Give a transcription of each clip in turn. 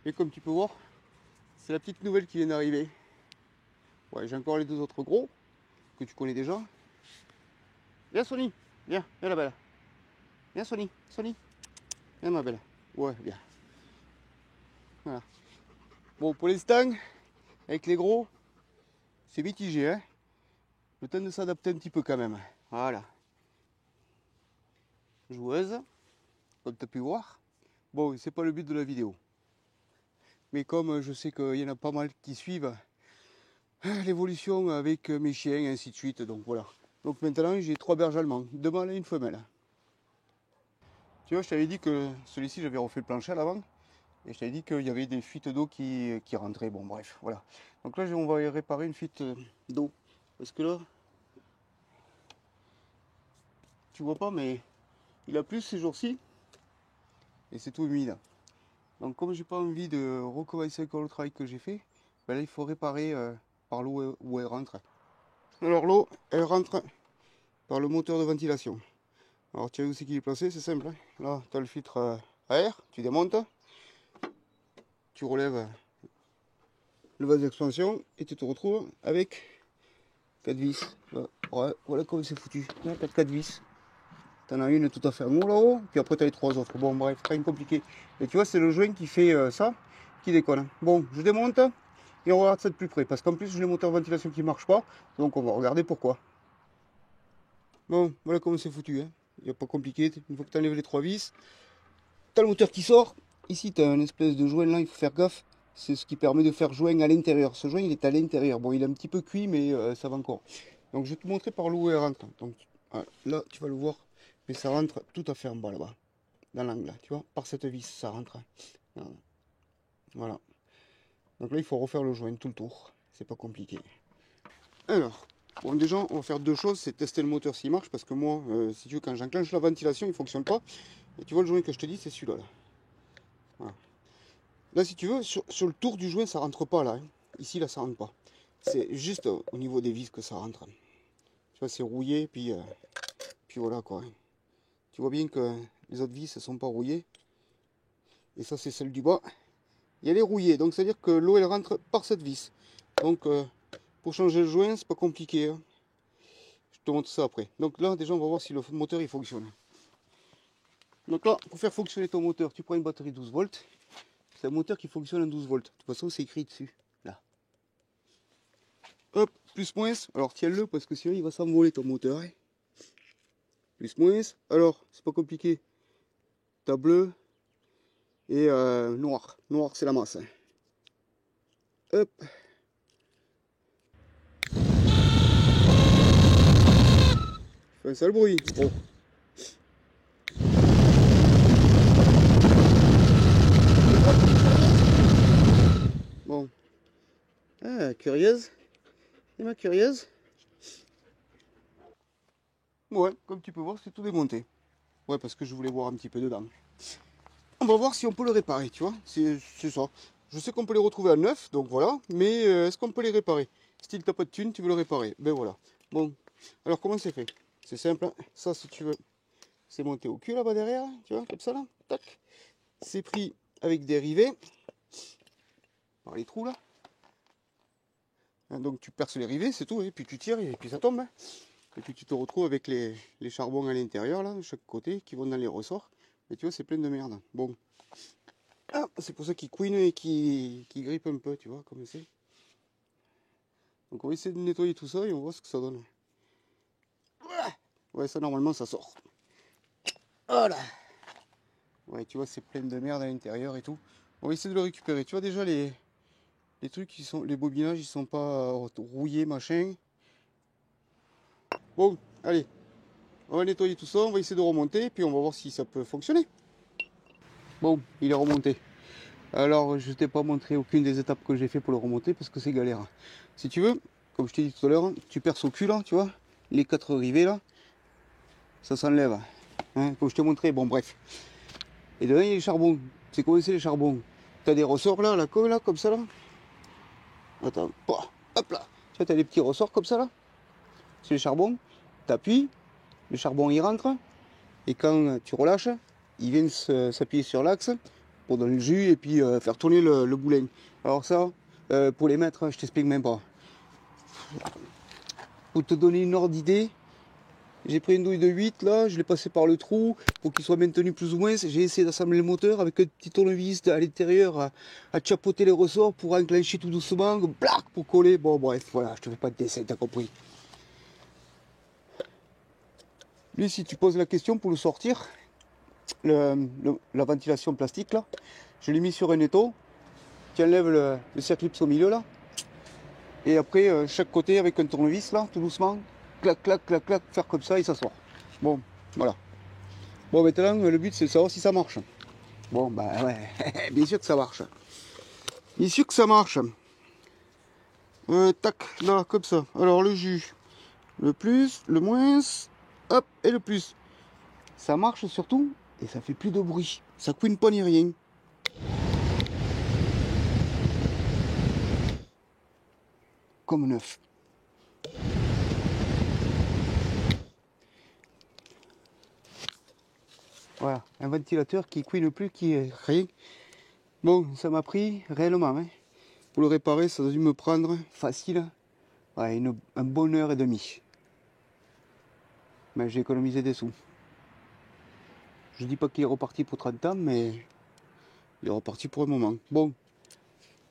Et comme tu peux voir, c'est la petite nouvelle qui vient d'arriver. Ouais, j'ai encore les deux autres gros que tu connais déjà. Viens Sony, viens la belle. Viens Sony, viens ma belle. Ouais, viens. Voilà. Bon, pour l'instant, avec les gros, c'est mitigé, hein. Le temps de s'adapter un petit peu quand même. Voilà. Joueuse, comme tu as pu voir. Bon, c'est pas le but de la vidéo. Mais comme je sais qu'il y en a pas mal qui suivent l'évolution avec mes chiens et ainsi de suite, donc voilà. Donc maintenant j'ai 3 berges allemands, 2 mâles et une femelle. Tu vois, je t'avais dit que celui-ci j'avais refait le plancher à l'avant. Et je t'avais dit qu'il y avait des fuites d'eau qui rentraient. Bon bref, voilà. Donc là on va y réparer une fuite d'eau. Parce que là, tu vois pas, mais il a plu ces jours-ci. Et c'est tout humide. Donc comme j'ai pas envie de recommencer encore le travail que j'ai fait, ben là il faut réparer par l'eau où elle rentre. Alors l'eau, elle rentre par le moteur de ventilation. Alors tu vois où c'est qu'il est placé, c'est simple. Hein. Là, tu as le filtre à air, tu démontes, tu relèves le vase d'expansion et tu te retrouves avec 4 vis. Ouais, voilà comment c'est foutu. 4 vis. T'en as une tout à fait en haut là-haut, puis après tu as les 3 autres. Bon bref, rien de compliqué. Et tu vois, c'est le joint qui fait ça, qui déconne. Bon, je démonte et on regarde ça de plus près. Parce qu'en plus, j'ai le moteur de ventilation qui ne marche pas. Donc on va regarder pourquoi. Bon, voilà comment c'est foutu. Hein. Il n'y a pas compliqué. Une fois que tu enlèves les 3 vis, tu as le moteur qui sort. Ici, tu as une espèce de joint là, il faut faire gaffe. C'est ce qui permet de faire joint à l'intérieur. Ce joint, il est à l'intérieur. Bon, il est un petit peu cuit, mais ça va encore. Donc, je vais te montrer par l'eau où elle rentre. Donc, là, tu vas le voir. Mais ça rentre tout à fait en bas là-bas. Dans l'angle, tu vois. Par cette vis, ça rentre. Voilà. Donc là, il faut refaire le joint tout le tour. C'est pas compliqué. Alors, bon, déjà, on va faire deux choses. C'est tester le moteur s'il marche. Parce que moi, si tu veux, quand j'enclenche la ventilation, il ne fonctionne pas. Et tu vois, le joint que je te dis, c'est celui-là. Là. Voilà. Là, si tu veux, sur le tour du joint, ça rentre pas là. Hein. Ici, là, ça rentre pas. C'est juste au niveau des vis que ça rentre. Tu vois, c'est rouillé, puis voilà quoi. Tu vois bien que les autres vis ne sont pas rouillées. Et ça, c'est celle du bas. Et elle est rouillée. Donc, c'est-à-dire que l'eau, elle rentre par cette vis. Donc, pour changer le joint, c'est pas compliqué. Hein. Je te montre ça après. Donc là, déjà, on va voir si le moteur, il fonctionne. Donc là, pour faire fonctionner ton moteur, tu prends une batterie 12 volts. C'est un moteur qui fonctionne en 12 volts. De toute façon, c'est écrit dessus. Là. Hop, plus moins. Alors tiens-le parce que sinon il va s'envoler ton moteur. Hein. Plus moins. Alors, c'est pas compliqué. T'as bleu et noir. Noir, c'est la masse. Hein. Hop. Fait un sale bruit. Bon. Bon. Ah, curieuse. Et ma curieuse. Ouais, comme tu peux voir, c'est tout démonté. Ouais, parce que je voulais voir un petit peu dedans. On va voir si on peut le réparer, tu vois. C'est ça. Je sais qu'on peut les retrouver à neuf, donc voilà. Mais est-ce qu'on peut les réparer? Style, t'as pas de thune, tu veux le réparer. Ben voilà. Bon. Alors, comment c'est fait? C'est simple. Hein. Ça, si tu veux, c'est monté au cul là-bas derrière. Tu vois, comme ça là. Tac. C'est pris avec des rivets. Par les trous là. Hein, donc, tu perces les rivets, c'est tout. Et puis tu tires et puis ça tombe. Hein. Et puis tu te retrouves avec les charbons à l'intérieur là, de chaque côté, qui vont dans les ressorts. Et tu vois, c'est plein de merde. Bon. Ah, c'est pour ça qu'il couine et qu'il grippe un peu, tu vois, comme c'est. Donc on va essayer de nettoyer tout ça et on voit ce que ça donne. Ouais, ça normalement ça sort. Voilà. Ouais, tu vois, c'est plein de merde à l'intérieur et tout. On va essayer de le récupérer. Tu vois déjà les trucs qui sont. Les bobinages, ils sont pas rouillés, machin. Bon, allez. On va nettoyer tout ça, on va essayer de remonter, puis on va voir si ça peut fonctionner. Bon, il est remonté. Alors, je t'ai pas montré aucune des étapes que j'ai fait pour le remonter parce que c'est galère. Si tu veux, comme je t'ai dit tout à l'heure, tu perces au cul là, tu vois, les 4 rivets là, ça s'enlève. Hein, comme je t'ai montré, bon bref. Et dedans il y a les charbons. C'est comment c'est les charbons? Tu as des ressorts là, la colle là, comme ça là. Attends, hop là. Tu vois, tu as des petits ressorts comme ça là. C'est les charbons. Tu appuies, le charbon il rentre. Et quand tu relâches, il vient s'appuyer sur l'axe pour donner le jus et puis faire tourner le boulin. Alors ça, pour les mettre, je t'explique même pas. Pour te donner une ordre d'idée, j'ai pris une douille de 8 là, je l'ai passé par le trou pour qu'il soit maintenu plus ou moins. J'ai essayé d'assembler le moteur avec un petit tournevis à l'intérieur à chapeauter les ressorts pour enclencher tout doucement, blac, pour coller. Bon bref, voilà, je te fais pas de dessin, t'as compris. Lui, si tu poses la question pour le sortir, la ventilation plastique là, je l'ai mis sur un étau. Tu enlèves le circlips au milieu là. Et après, chaque côté avec un tournevis là, tout doucement, clac, clac, clac, clac, faire comme ça et ça sort. Bon, voilà. Bon, maintenant, le but c'est de savoir si ça marche. Bon, bah ouais, bien sûr que ça marche. Bien sûr que ça marche. Tac, là, comme ça. Alors, le jus, le plus, le moins, hop, et le plus. Ça marche surtout, et ça fait plus de bruit. Ça couine pas ni rien. Comme neuf. Voilà, un ventilateur qui couine plus, qui est rien. Bon, ça m'a pris réellement. Hein. Pour le réparer, ça a dû me prendre facile ouais, un bonne heure et demie. Mais j'ai économisé des sous. Je dis pas qu'il est reparti pour 30 ans, mais il est reparti pour un moment. Bon,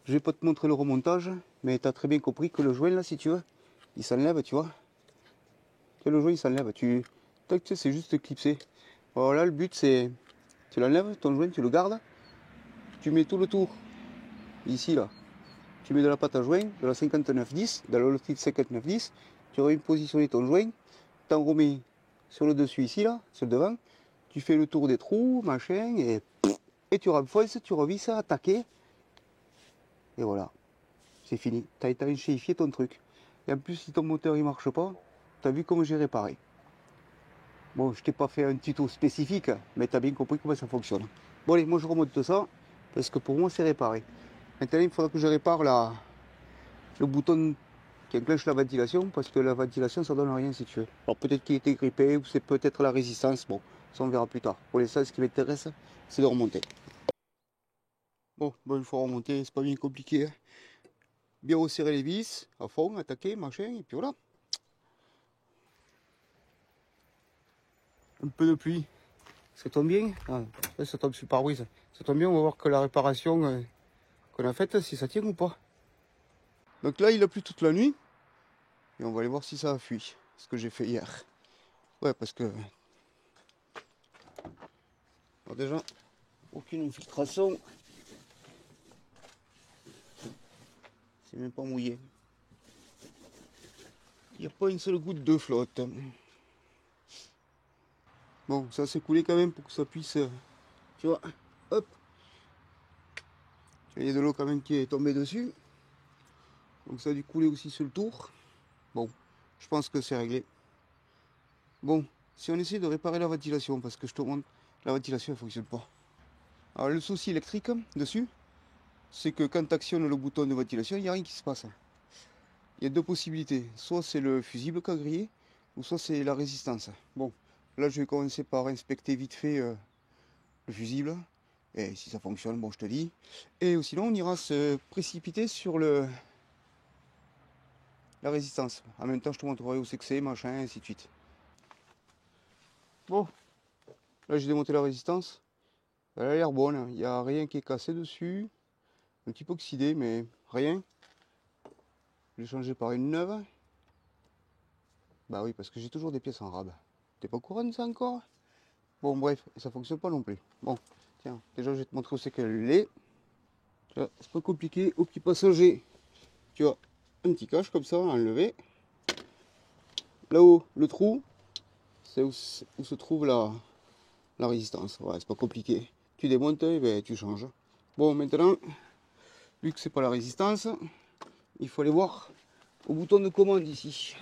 je vais pas te montrer le remontage, mais tu as très bien compris que le joint là, si tu veux, il s'enlève, tu vois. Le joint il s'enlève, tac, c'est juste clipsé. Alors là, le but c'est, tu l'enlèves, ton joint, tu le gardes, tu mets tout le tour, ici là. Tu mets de la pâte à joint, de la 5910, dans le titre 5910, tu aurais positionné ton joint, t'en remets sur le dessus ici là, sur le devant, tu fais le tour des trous, machin, et tu renfonces, tu revisses, attaquer, et voilà, c'est fini. T'as étanchéifié ton truc. Et en plus, si ton moteur il marche pas, t'as vu comment j'ai réparé. Bon, je t'ai pas fait un tuto spécifique, mais t'as bien compris comment ça fonctionne. Bon allez, moi je remonte ça, parce que pour moi c'est réparé. Maintenant, il faudra que je répare le bouton qui enclenche la ventilation, parce que la ventilation ça donne rien si tu veux. Alors peut-être qu'il était grippé, ou c'est peut-être la résistance, bon, ça on verra plus tard. Pour l'instant, ce qui m'intéresse, c'est de remonter. Bon, une fois remonté, c'est pas bien compliqué. Hein. Bien resserrer les vis, à fond, attaquer, machin, et puis voilà. Un peu de pluie, ça tombe bien. Ah, ça tombe sur le pare-brise. Ça tombe bien, on va voir que la réparation qu'on a faite, si ça tient ou pas. Donc là, il a plu toute la nuit. Et on va aller voir si ça a fui. Ce que j'ai fait hier. Ouais, parce que... Alors déjà, aucune infiltration. C'est même pas mouillé. Il n'y a pas une seule goutte de flotte. Bon, ça s'est coulé quand même pour que ça puisse... tu vois, hop. Il y a de l'eau quand même qui est tombée dessus. Donc ça a dû couler aussi sur le tour. Bon, je pense que c'est réglé. Bon, si on essaie de réparer la ventilation, parce que je te montre, la ventilation ne fonctionne pas. Alors le souci électrique dessus, c'est que quand tu actionnes le bouton de ventilation, il n'y a rien qui se passe. Il y a deux possibilités. Soit c'est le fusible qui a grillé, ou soit c'est la résistance. Bon, là je vais commencer par inspecter vite fait le fusible. Et si ça fonctionne, bon je te dis. Et sinon on ira se précipiter sur la résistance. En même temps je te montrerai où c'est que c'est, machin, et ainsi de suite. Bon, là j'ai démonté la résistance. Elle a l'air bonne, il n'y a rien qui est cassé dessus. Un petit peu oxydé, mais rien. Je l'ai changé par une neuve. Bah oui, parce que j'ai toujours des pièces en rab. T'es pas au courant de ça encore? Bon, bref, ça fonctionne pas non plus. Bon, tiens, déjà je vais te montrer où c'est qu'elle est. C'est pas compliqué. Au petit passager, tu as un petit cache comme ça à enlever. Là-haut, le trou, c'est où se trouve la résistance. Ouais, c'est pas compliqué. Tu démontes et ben, tu changes. Bon, maintenant, vu que c'est pas la résistance, il faut aller voir au bouton de commande ici.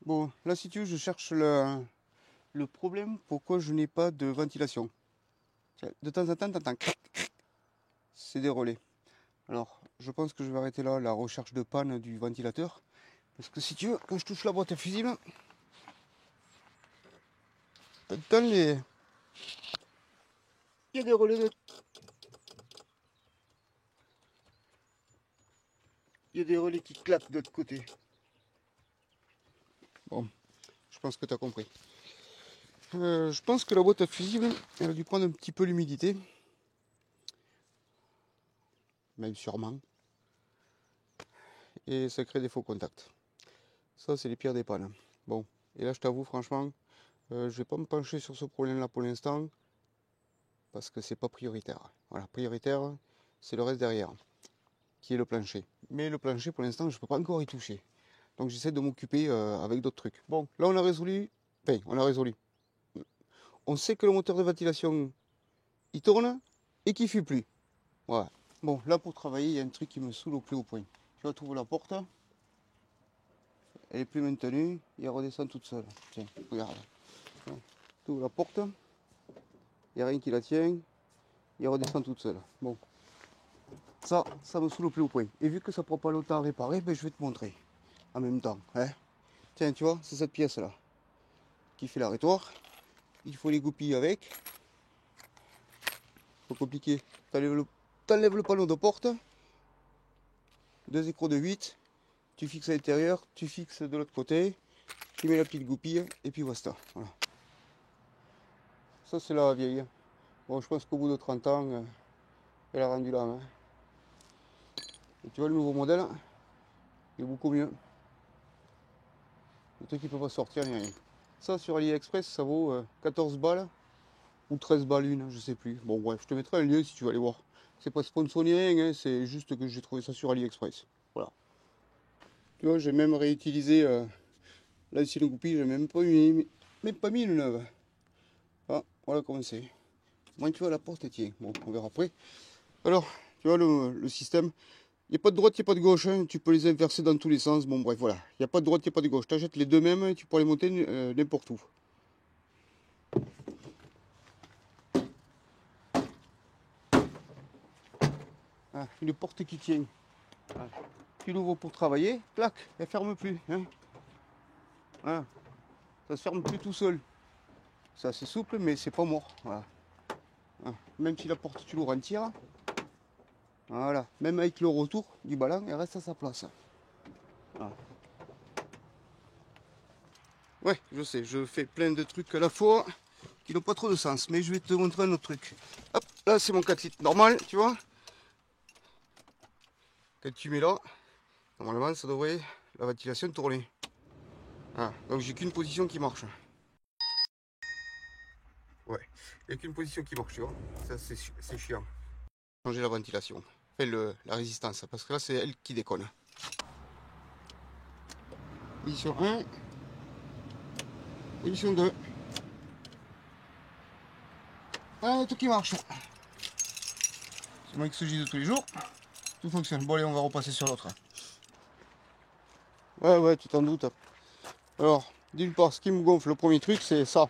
Bon, là si tu veux, je cherche le problème pourquoi je n'ai pas de ventilation. De temps en temps, t'entends c'est des relais. Alors, je pense que je vais arrêter là la recherche de panne du ventilateur. Parce que si tu veux, quand je touche la boîte à fusible, t'entends Il y a des relais de... Il y a des relais qui claquent de l'autre côté. Bon, je pense que tu as compris. Je pense que la boîte à fusible, elle a dû prendre un petit peu l'humidité. Même sûrement. Et ça crée des faux contacts. Ça, c'est les pires des pannes. Bon, et là, je t'avoue, franchement, je vais pas me pencher sur ce problème-là pour l'instant. Parce que c'est pas prioritaire. Voilà, prioritaire, c'est le reste derrière, qui est le plancher. Mais le plancher, pour l'instant, je peux pas encore y toucher. Donc j'essaie de m'occuper avec d'autres trucs. Bon, là on a résolu. Enfin, on a résolu. On sait que le moteur de ventilation, il tourne et qu'il ne fuit plus. Voilà. Bon, là pour travailler, il y a un truc qui me saoule au plus haut point. Tu vas trouver la porte. Elle est plus maintenue et elle redescend toute seule. Tiens, regarde. Tu ouvres la porte. Il n'y a rien qui la tient. Et elle redescend toute seule. Bon. Ça me saoule au plus haut point. Et vu que ça prend pas longtemps à réparer, ben, je vais te montrer. En même temps. Hein. Tiens, tu vois, c'est cette pièce là qui fait l'arrêtoire. Il faut les goupilles avec. Pas compliqué. T'enlèves le panneau de porte. Deux écrous de 8. Tu fixes à l'intérieur. Tu fixes de l'autre côté. Tu mets la petite goupille. Et puis voilà. Voilà. Ça, c'est la vieille. Bon, je pense qu'au bout de 30 ans, elle a rendu l'âme. Hein. Et tu vois, le nouveau modèle, il est beaucoup mieux. Le truc, il peut pas sortir ni rien. Ça, sur AliExpress, ça vaut 14 balles. Ou 13 balles une, je sais plus. Bon, bref, je te mettrai un lien si tu veux aller voir. C'est pas sponsorisé, hein, c'est juste que j'ai trouvé ça sur AliExpress. Voilà. Tu vois, j'ai même réutilisé l'ancienne goupille, j'ai même pas mis une neuve. Ah, voilà comment c'est. Moi, tu vois, la porte tient. Bon, on verra après. Alors, tu vois, le système, il n'y a pas de droite, il n'y a pas de gauche. Hein. Tu peux les inverser dans tous les sens. Bon, bref, voilà. Il n'y a pas de droite, il n'y a pas de gauche. Tu achètes les deux mêmes et tu peux les monter n'importe où. Ah, une porte qui tient. Ah. Tu l'ouvres pour travailler, clac, elle ferme plus. Hein. Voilà. Ça se ferme plus tout seul. C'est assez souple, mais c'est pas mort. Voilà. Voilà. Même si la porte tu l'ouvres entière, voilà. Même avec le retour du ballon, elle reste à sa place. Voilà. Ouais, je sais, je fais plein de trucs à la fois qui n'ont pas trop de sens, mais je vais te montrer un autre truc. Hop, là c'est mon 4 litres normal, tu vois. Quand tu mets là, normalement ça devrait la ventilation tourner. Voilà. Donc j'ai qu'une position qui marche. Ouais, il n'y a qu'une position qui marche, tu vois. Ça c'est chiant. Changer la ventilation, enfin la résistance, parce que là c'est elle qui déconne. Position 1, position 2. Ah, tout qui marche. C'est moi qui se gise tous les jours. Tout fonctionne. Bon allez, on va repasser sur l'autre. Ouais, tu t'en doutes. Alors, d'une part, ce qui me gonfle, le premier truc, c'est ça.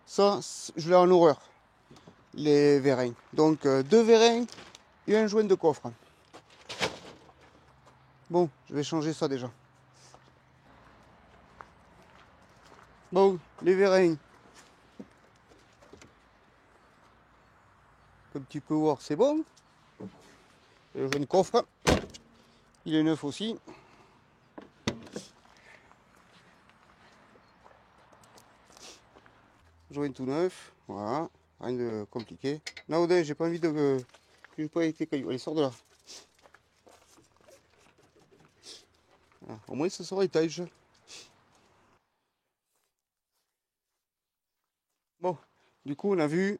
Ça, je l'ai en horreur. Les vérins. Donc, deux vérins et un joint de coffre. Bon, je vais changer ça déjà. Bon, les vérins. Comme tu peux voir, c'est bon. Et le joint de coffre, il est neuf aussi. Joint tout neuf, voilà, rien de compliqué. Naudin, j'ai pas envie de que je peux avec tes cailloux. Allez, sors de là. Voilà. Au moins, ça sera étage. Bon, du coup, on a vu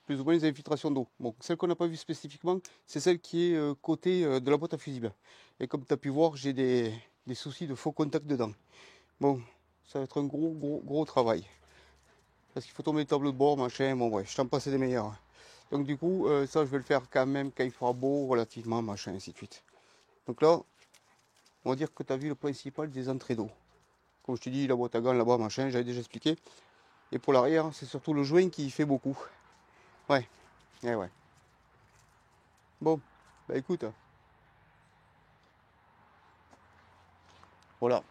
plus ou moins les infiltrations d'eau. Bon, celle qu'on n'a pas vue spécifiquement, c'est celle qui est côté de la boîte à fusible. Et comme tu as pu voir, j'ai des soucis de faux contact dedans. Bon, ça va être un gros travail. Parce qu'il faut tomber le tableau de bord, machin, bon bref, je t'en passe des meilleurs. Donc du coup, ça je vais le faire quand même quand il fera beau, relativement, machin, ainsi de suite. Donc là, on va dire que tu as vu le principal des entrées d'eau. Comme je te dis, la boîte à gants là-bas, machin, j'avais déjà expliqué. Et pour l'arrière, c'est surtout le joint qui fait beaucoup. Ouais, ouais. Bon, bah écoute. Voilà.